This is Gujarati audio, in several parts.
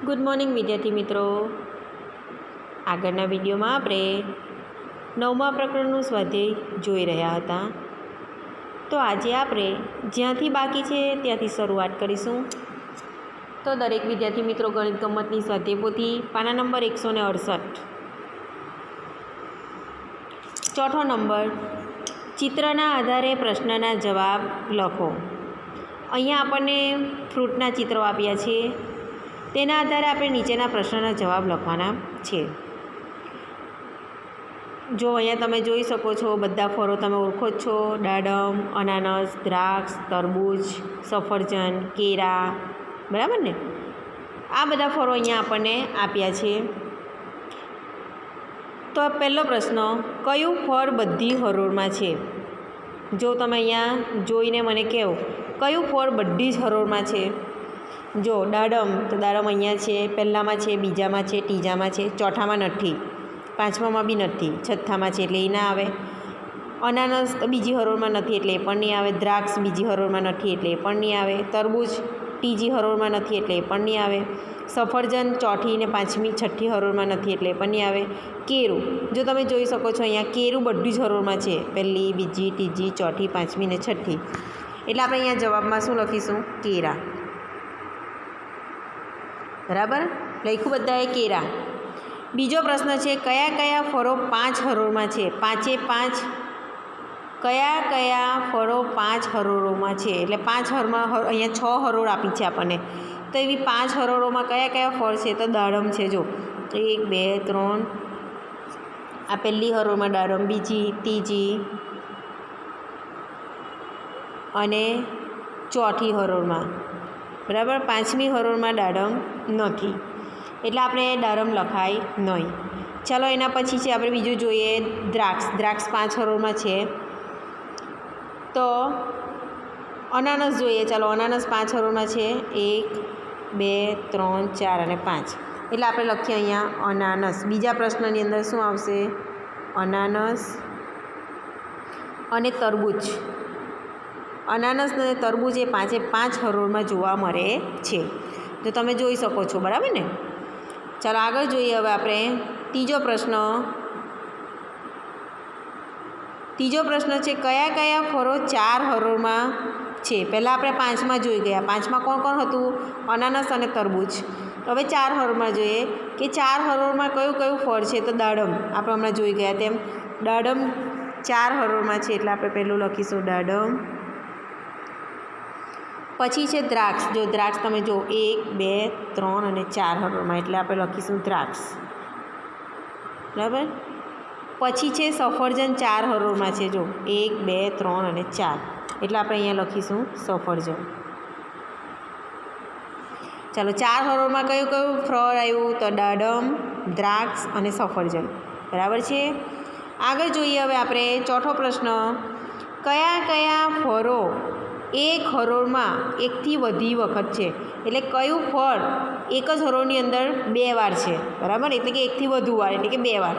ગુડ મોર્નિંગ વિદ્યાર્થી મિત્રો. આગળના વિડીયોમાં આપણે 9મા પ્રકરણનું સ્વાધ્યાય જોઈ રહ્યા હતા. તો આજે આપણે જ્યાંથી બાકી છે ત્યાંથી શરૂઆત કરીશું. તો દરેક વિદ્યાર્થી મિત્રો ગણિત ગમ્મતની સ્વાધ્યાય પોથી પાના નંબર 168. ચોથો નંબર, ચિત્રના આધારે પ્રશ્નના જવાબ લખો. અહીંયા આપણને ફ્રૂટના ચિત્રો આપ્યા છે. તેના આધારે આપણે નીચેના પ્રશ્નના જવાબ લખવાના છે. જો અહીંયા તમે જોઈ શકો છો, બધા ફળો તમે ઓળખો જ છો. દાડમ, અનાનસ, દ્રાક્ષ, તરબૂચ, સફરજન, કેળા, બરાબર ને? આ બધા ફળો અહીંયા આપણને આપ્યા છે. તો પહેલો પ્રશ્ન, કયું ફળ બધી હરોળમાં છે? જો તમે અહીંયા જોઈને મને કહો કયું ફળ બધી જ હરોળમાં છે. જો દાડમ, તો દાડમ અહીંયા છે, પહેલામાં છે, બીજામાં છે, ત્રીજામાં છે, ચોથામાં નથી, પાંચમામાં બી નથી, છઠ્ઠામાં છે એટલે એ ના આવે. અનાનસ તો બીજી હરોળમાં નથી એટલે એ પણ નહીં આવે. દ્રાક્ષ બીજી હરોળમાં નથી એટલે એ પણ નહીં આવે. તરબૂચ ત્રીજી હરોળમાં નથી એટલે એ પણ નહીં આવે. સફરજન ચોથી ને પાંચમી છઠ્ઠી હરોળમાં નથી એટલે એ પણ નહીં આવે. કેરું, જો તમે જોઈ શકો છો અહીંયા કેરું બધી જ હરોળમાં છે, પહેલી, બીજી, ત્રીજી, ચોથી, પાંચમી ને છઠ્ઠી. એટલે આપણે અહીંયા જવાબમાં શું લખીશું? કેરા. બરાબર, લખ્યું બધાએ કેરા. બીજો પ્રશ્ન છે, કયા કયા ફળો 5 હરોળમાં છે? પાંચે 5 કયા કયા ફળો 5 હરોળોમાં છે? એટલે 5 હરોળમાં અહીંયા 6 હરોળ આપી છે આપણને. તો એવી 5 હરોળોમાં કયા કયા ફળ છે? તો દાડમ છે. જો 1 2 3, આ પહેલી હરોળમાં દાડમ, બીજી, ત્રીજી અને ચોથી હરોળમાં, બરાબર. પાંચમી હરોળમાં દાડમ નથી એટલે આપણે દાડમ લખાય નહીં. ચાલો એના પછી છે આપણે બીજું જોઈએ, દ્રાક્ષ. દ્રાક્ષ 5 હરોળમાં છે. તો અનાનસ જોઈએ. ચાલો અનાનસ 5 હરોળમાં છે. 1 2 3 4 અને 5 એટલે આપણે લખીએ અહીંયા અનાનસ. બીજા પ્રશ્નની અંદર શું આવશે? અનાનસ અને તરબૂચ. અનાનસ અને તરબૂચ એ 5 હરોળમાં જોવા મળે છે. તો તમે જોઈ શકો છો, બરાબર ને? ચાલો આગળ જોઈએ હવે આપણે ત્રીજો પ્રશ્ન. ત્રીજો પ્રશ્ન છે, કયા કયા ફળો 4 હરોળમાં છે? પહેલાં આપણે 5માં જોઈ ગયા. 5માં કોણ કોણ હતું? અનાનસ અને તરબૂચ. હવે 4 હરોળમાં જોઈએ કે 4 હરોળમાં કયું કયું ફળ છે? તો દાડમ, આપણે હમણાં જોઈ ગયા તેમ દાડમ 4 હરોળમાં છે એટલે આપણે પહેલું લખીશું દાડમ. પછી છે દ્રાક્ષ. જો દ્રાક્ષ તમે જો 1 2 3 અને 4 હરોળમાં એટલે આપણે લખીશું દ્રાક્ષ, બરાબર. પછી છે સફરજન 4 હરોળમાં છે. જો 1 2 3 અને 4 એટલે આપણે અહીંયા લખીશું સફરજન. ચાલો 4 હરોળમાં કયું કયું ફળ આવ્યું? તો દાડમ, દ્રાક્ષ અને સફરજન, બરાબર છે. આગળ જોઈએ હવે આપણે ચોથો પ્રશ્ન, કયા કયા ફળો 1 હરોળમાં એકથી વધી વખત છે? એટલે કયું ફળ એક જ હરોળની અંદર 2 વાર છે, બરાબર. એટલે કે એકથી વધુ વાર એટલે કે 2 વાર.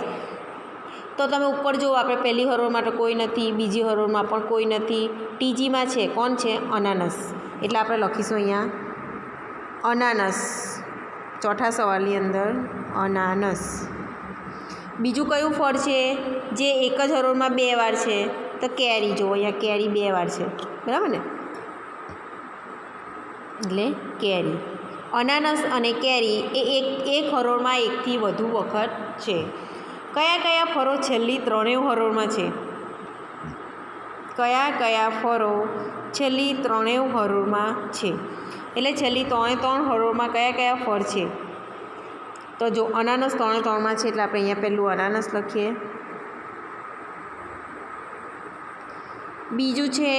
તો તમે ઉપર જુઓ, આપણે પહેલી હરોળમાં તો કોઈ નથી, બીજી હરોળમાં પણ કોઈ નથી, ત્રીજીમાં છે. કોણ છે? અનાનસ. એટલે આપણે લખીશું અહીંયા અનાનસ. ચોથા સવાલની અંદર અનાનસ. બીજું કયું ફળ છે જે એક જ હરોળમાં 2 વાર છે? તો કેરી. જુઓ અહીંયા કેરી 2 વાર છે, બરાબર ને? એટલે કેરી. અનાનસ અને કેરી એ એક હરોળમાં એકથી વધુ વખત છે. કયા કયા ફળો છેલ્લી 3 હરોળમાં છે? કયા કયા ફળો છેલ્લી 3 હરોળમાં છે? એટલે છેલ્લી 3 હરોળમાં કયા કયા ફળ છે? તો જો અનાનસ 3માં છે એટલે આપણે અહીંયા પહેલું અનાનસ લખીએ. બીજું છે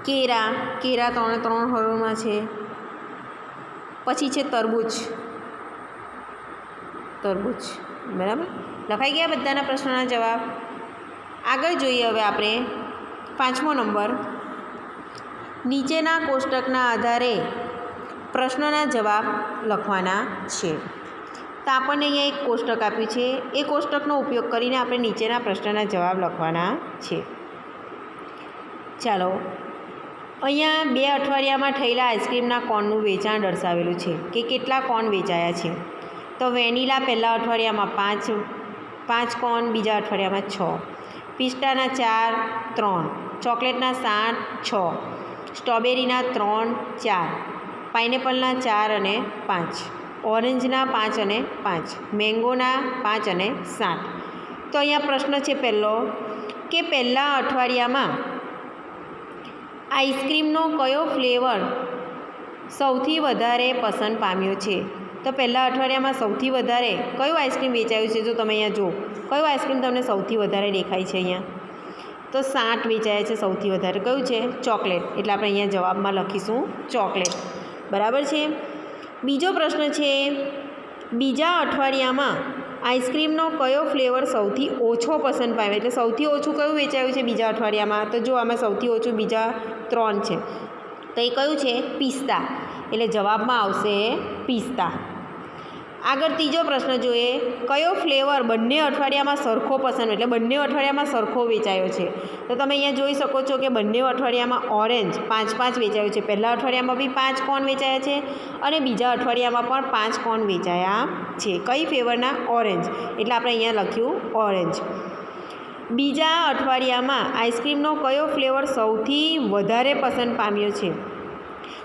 કેરા. કેરા 3 હરોળમાં છે. પછી છે તરબૂચ. તરબૂચ, બરાબર. લખાઈ ગયા બધાના પ્રશ્નોના જવાબ. આગળ જોઈએ હવે આપણે 5મો નંબર, નીચેના કોષ્ટકના આધારે પ્રશ્નોના જવાબ લખવાના છે. તો આપણને અહીંયા એક કોષ્ટક આપ્યું છે. એ કોષ્ટકનો ઉપયોગ કરીને આપણે નીચેના પ્રશ્નના જવાબ લખવાના છે. ચાલો અહીંયા 2 અઠવાડિયામાં થયેલા આઈસ્ક્રીમના કોનનું વેચાણ દર્શાવેલું છે કે કેટલા કોન વેચાયા છે. તો વેનીલા પહેલા અઠવાડિયામાં 5 કોન, બીજા અઠવાડિયામાં 6, પિસ્તાના 4, 3, ચોકલેટના 7, 6, સ્ટ્રોબેરીના 3, 4, પાઇનેપલના 4 અને 5, ઓરેન્જના 5 અને 5, મેંગોના 5 અને 7. તો અહીંયા પ્રશ્ન છે પહેલો કે પહેલા અઠવાડિયામાં આઈસ્ક્રીમનો કયો ફ્લેવર સૌથી વધારે પસંદ પામ્યો છે. તો પહેલા અઠવાડિયામાં સૌથી વધારે કયું આઈસ્ક્રીમ વેચાયું છે? જો તમે અહીંયા જુઓ, કયું આઈસ્ક્રીમ તમને સૌથી વધારે દેખાય છે? અહીંયા તો 7 વેચાયા છે સૌથી વધારે. કયું છે? ચોકલેટ. એટલે આપણે અહીંયા જવાબમાં લખીશું ચોકલેટ. બરાબર છે. બીજો પ્રશ્ન છે, બીજા અઠવાડિયામાં આઈસ્ક્રીમનો કયો ફ્લેવર સૌથી ઓછો પસંદ પામ્યો? એટલે સૌથી ઓછું કયું વેચાયું છે બીજા અઠવાડિયામાં? તો જો આમાં સૌથી ઓછું બીજા 3 છે. તો એ કયું છે? પિસ્તા. એટલે જવાબમાં આવશે પિસ્તા. આગળ ત્રીજો પ્રશ્ન જોઈએ, કયો ફ્લેવર બંને અઠવાડિયામાં સરખો પસંદ, એટલે બંને અઠવાડિયામાં સરખો વેચાયો છે? તો તમે અહીંયા જોઈ શકો છો કે બંને અઠવાડિયામાં ઓરેન્જ 5 વેચાયું છે. પહેલા અઠવાડિયામાં બી 5 કોન વેચાયા છે અને બીજા અઠવાડિયામાં પણ 5 કોન વેચાયા છે. કઈ ફ્લેવરના? ઓરેન્જ. એટલે આપણે અહીંયા લખ્યું ઓરેન્જ. બીજા અઠવાડિયામાં આઈસ્ક્રીમનો કયો ફ્લેવર સૌથી વધારે પસંદ પામ્યો છે?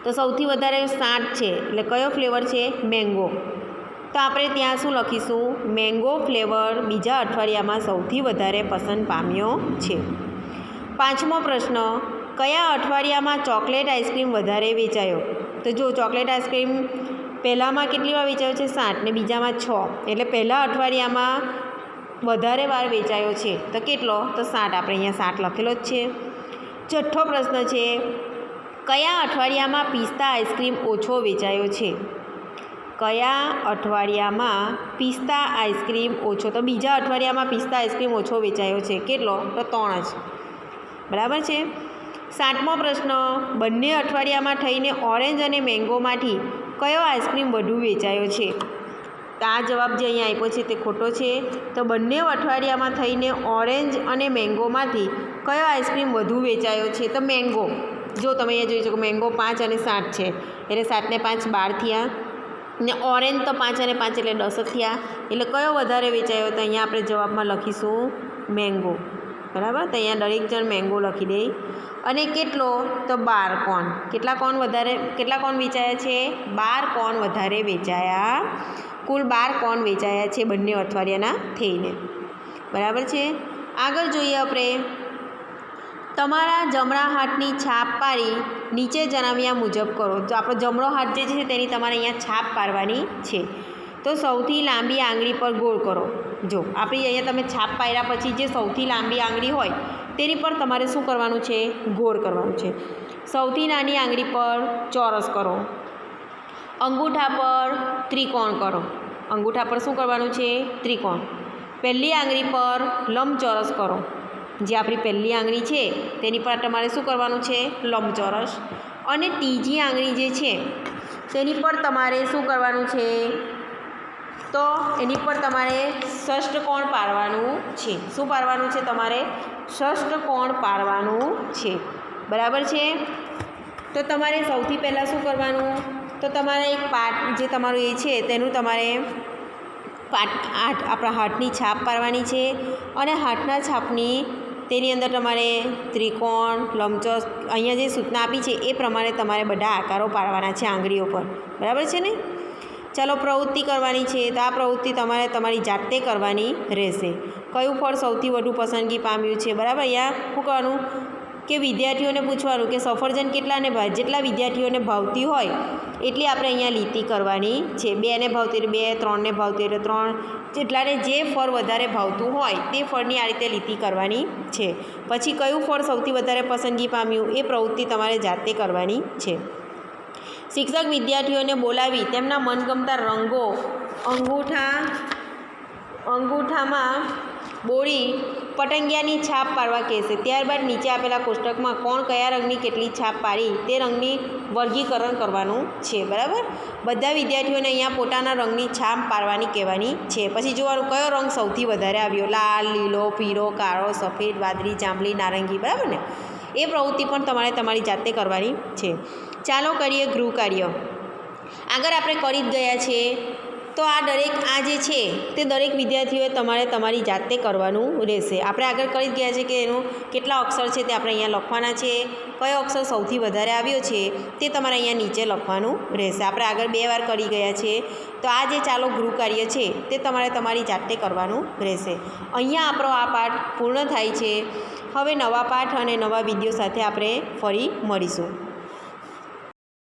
તો સૌથી વધારે 7 છે. એટલે કયો ફ્લેવર છે? મેંગો. તો આપણે ત્યાં શું લખીશું? મેંગો ફ્લેવર બીજા અઠવાડિયામાં સૌથી વધારે પસંદ પામ્યો છે. પાંચમો પ્રશ્ન, કયા અઠવાડિયામાં ચોકલેટ આઈસ્ક્રીમ વધારે વેચાયો? તો જો ચોકલેટ આઈસ્ક્રીમ પહેલાંમાં કેટલી વાર વેચાયો છે? 7 ને બીજામાં 6. એટલે પહેલાં અઠવાડિયામાં વધારે વાર વેચાયો છે. તો કેટલો? તો 7. આપણે અહીંયા 7 લખેલો જ છે. છઠ્ઠો પ્રશ્ન છે, કયા અઠવાડિયામાં પિસ્તા આઈસ્ક્રીમ ઓછો વેચાયો છે? કયા અઠવાડિયામાં પિસ્તા આઈસ્ક્રીમ ઓછો? તો બીજા અઠવાડિયામાં પિસ્તા આઈસ્ક્રીમ ઓછો વેચાયો છે. કેટલો? તો 3 જ. બરાબર છે. સાતમો પ્રશ્ન, બંને અઠવાડિયામાં થઈને ઓરેન્જ અને મેંગોમાંથી કયો આઈસ્ક્રીમ વધુ વેચાયો છે? તો આ જવાબ જે અહીંયા આપ્યો છે તે ખોટો છે. તો બંને અઠવાડિયામાં થઈને ઓરેન્જ અને મેંગોમાંથી કયો આઈસ્ક્રીમ વધુ વેચાયો છે? તો મેંગો. જો તમે અહીંયા જોઈ શકો, મેંગો 5 અને 7 છે. એટલે 7 ને 5 12 થયા. ને ઓરેન્જ તો 5 અને 5 એટલે 10 થયા. એટલે કયો વધારે વેચાયો? તો અહીંયા આપણે જવાબમાં લખીશું મેંગો. બરાબર. તો અહીંયા દરેક જણ મેંગો લખી દે. અને કેટલો? તો 12 કોન. કેટલા કોન વેચાયા છે? 12 કોન વધારે વેચાયા. કુલ 12 કોન વેચાયા છે બંને અઠવાડિયાના થઈને. બરાબર છે. આગળ જોઈએ આપણે, તમારા જમણા હાથની છાપ પાડી નીચે જણાવ્યા મુજબ કરો. તો આપણો જમણો હાથ જે છે તેની તમારે અહીંયા છાપ પાડવાની છે. તો સૌથી લાંબી આંગળી પર ગોળ કરો. જો આપણી અહીંયા તમે છાપ પાડ્યા પછી જે સૌથી લાંબી આંગળી હોય તેની પર તમારે શું કરવાનું છે? ગોળ કરવાનું છે. સૌથી નાની આંગળી પર ચોરસ કરો. અંગૂઠા પર ત્રિકોણ કરો. અંગૂઠા પર શું કરવાનું છે? ત્રિકોણ. પહેલી આંગળી પર લંબચોરસ કરો. જે આપણી પહેલી આંગળી છે તેની પર તમારે શું કરવાનું છે? લંબચોરસ. અને ત્રીજી આંગળી જે છે તેની પર તમારે શું કરવાનું છે? તો એની પર તમારે ષષ્ઠકોણ પાડવાનું છે. શું પાડવાનું છે? તમારે ષષ્ઠકોણ પાડવાનું છે. બરાબર છે. તો તમારે સૌથી પહેલાં શું કરવાનું? તો તમારે એક પાટ જે તમારું એ છે તેનું તમારે આપણા હાથની છાપ પાડવાની છે. અને હાથના છાપની તેની અંદર તમારે ત્રિકોણ, લંબચોરસ, અહીંયા જે સૂચના આપી છે એ પ્રમાણે તમારે બધા આકારો પાડવાના છે આંગળીઓ પર. બરાબર છે ને? ચાલો પ્રવૃત્તિ કરવાની છે. તો આ પ્રવૃત્તિ તમારે તમારી જાતે કરવાની રહેશે. કયું ફળ સૌથી વધુ પસંદગી પામ્યું છે? બરાબર. અહીંયા શું કરવાનું કે વિદ્યાર્થીઓને પૂછવાનું કે સફરજન કેટલાને ભાવે? જેટલા વિદ્યાર્થીઓને ભાવતી હોય એટલી આપણે અહીંયા લીટી કરવાની છે. 2 ને ભાવતી એટલે 2, 3 ને ભાવતી એટલે 3. જેટલાને જે ફળ વધારે ભાવતું હોય તે ફળની આ રીતે લીટી કરવાની છે. પછી કયું ફળ સૌથી વધારે પસંદગી પામ્યું એ પ્રવૃત્તિ તમારે જાતે કરવાની છે. શિક્ષક વિદ્યાર્થીઓને બોલાવી તેમના મનગમતા રંગો અંગૂઠામાં બોળી પતંગિયાની છાપ પાડવા કહેશે. ત્યારબાદ નીચે આપેલા કોષ્ટકમાં કોણ કયા રંગની કેટલી છાપ પાડી તે રંગની વર્ગીકરણ કરવાનું છે. બરાબર. બધા વિદ્યાર્થીઓને અહીંયા પોતાના રંગની છાપ પાડવાની કહેવાની છે. પછી જોવાનું કયો રંગ સૌથી વધારે આવ્યો? લાલ, લીલો, પીળો, કાળો, સફેદ, વાદળી, જાંબલી, નારંગી. બરાબર ને? એ પ્રવૃત્તિ પણ તમારે તમારી જાતે કરવાની છે. ચાલો કરીએ ગૃહ કાર્ય. આગળ આપણે કરી જ ગયા છીએ, તો આ જે છે તે દરેક વિદ્યાર્થીઓએ તમારે તમારી જાતે કરવાનું રહેશે. આપણે આગળ કરી જ ગયા છે કે એનું કેટલા અક્ષર છે તે આપણે અહીંયા લખવાના છે. કયો અક્ષર સૌથી વધારે આવ્યો છે તે તમારે અહીંયા નીચે લખવાનું રહેશે. આપણે આગળ 2 વાર કરી ગયા છીએ, તો આ જે ચાલો ગૃહ કાર્ય છે તે તમારે તમારી જાતે કરવાનું રહેશે. અહીંયા આપણો આ પાઠ પૂર્ણ થાય છે. હવે નવા પાઠ અને નવા વિડીયો સાથે આપણે ફરી મળીશું.